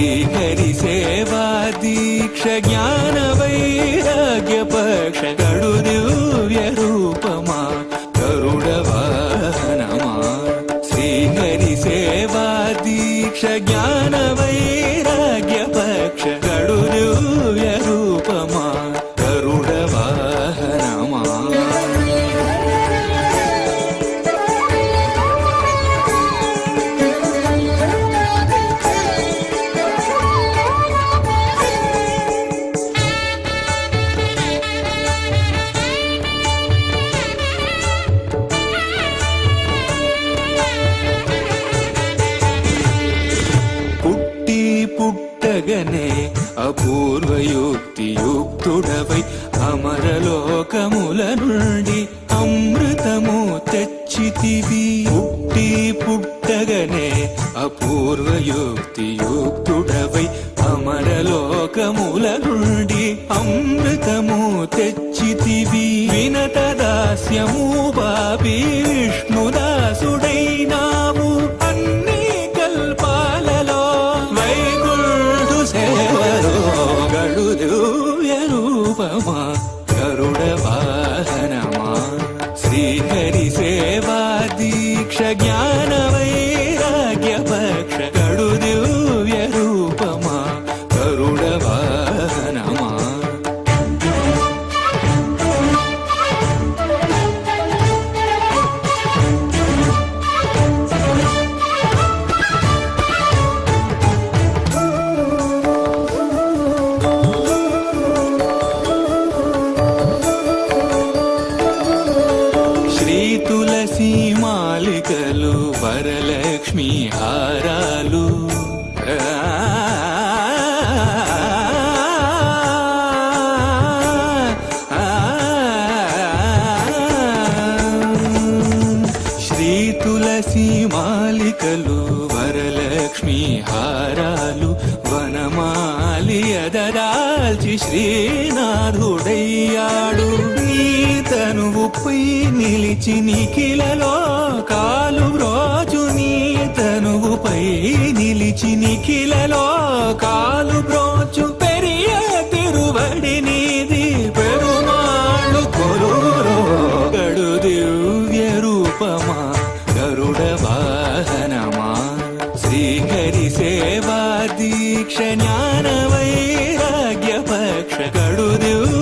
శ్రీహరి సేవా దీక్ష జ్ఞాన వైరాగ్య పక్ష గడు దివ్య రూపమా గరుడ వాహనమా శ్రీహరి సేవా దీక్ష జ్ఞాన వైరాగ్య పక్ష గడు దివ్య రూపమా గరుడ వాహనమా పుట్టగనే అపూర్వయుక్తియుక్తుడవై అమరలోకముల నుండి అమృతము తెచ్చితివి పుట్టగనే అపూర్వయుక్తియుక్తుడవై అమరలోకముల నుండి అమృతము తెచ్చితివి వినత దాస్యము పాపి విష్ణుదాసుడైనావు అన్ని కల్పాలలో వైకుంఠు సేవలో గడు దివ్య రూపమా గరుడ వాహనమా శ్రీహరి సేవా దీక్ష జ్ఞాన వైరాగ్య పక్ష గడు దివ్య రూపమా గరుడ వాహనమా తులసి మాలికలు వరలక్ష్మి హారాలు శ్రీ తులసి మాలికలు వరలక్ష్మి హారాలు వనమాలి అదరాల్చి శ్రీనాథుడయ్యాడు నీ తనువుపై నిలిచి నిఖిలలో కాలు బ్రోచు నీ తనువుపై నిలిచి నిఖిలలో కాలు బ్రోచు పెరియ తిరువడి నీది పెరుమాళ్ళు కొలురో గడు దివ్య రూపమా గరుడ వాహనమా శ్రీహరి సేవా దీక్ష జ్ఞాన వైరాగ్య పక్ష గడు దివ్య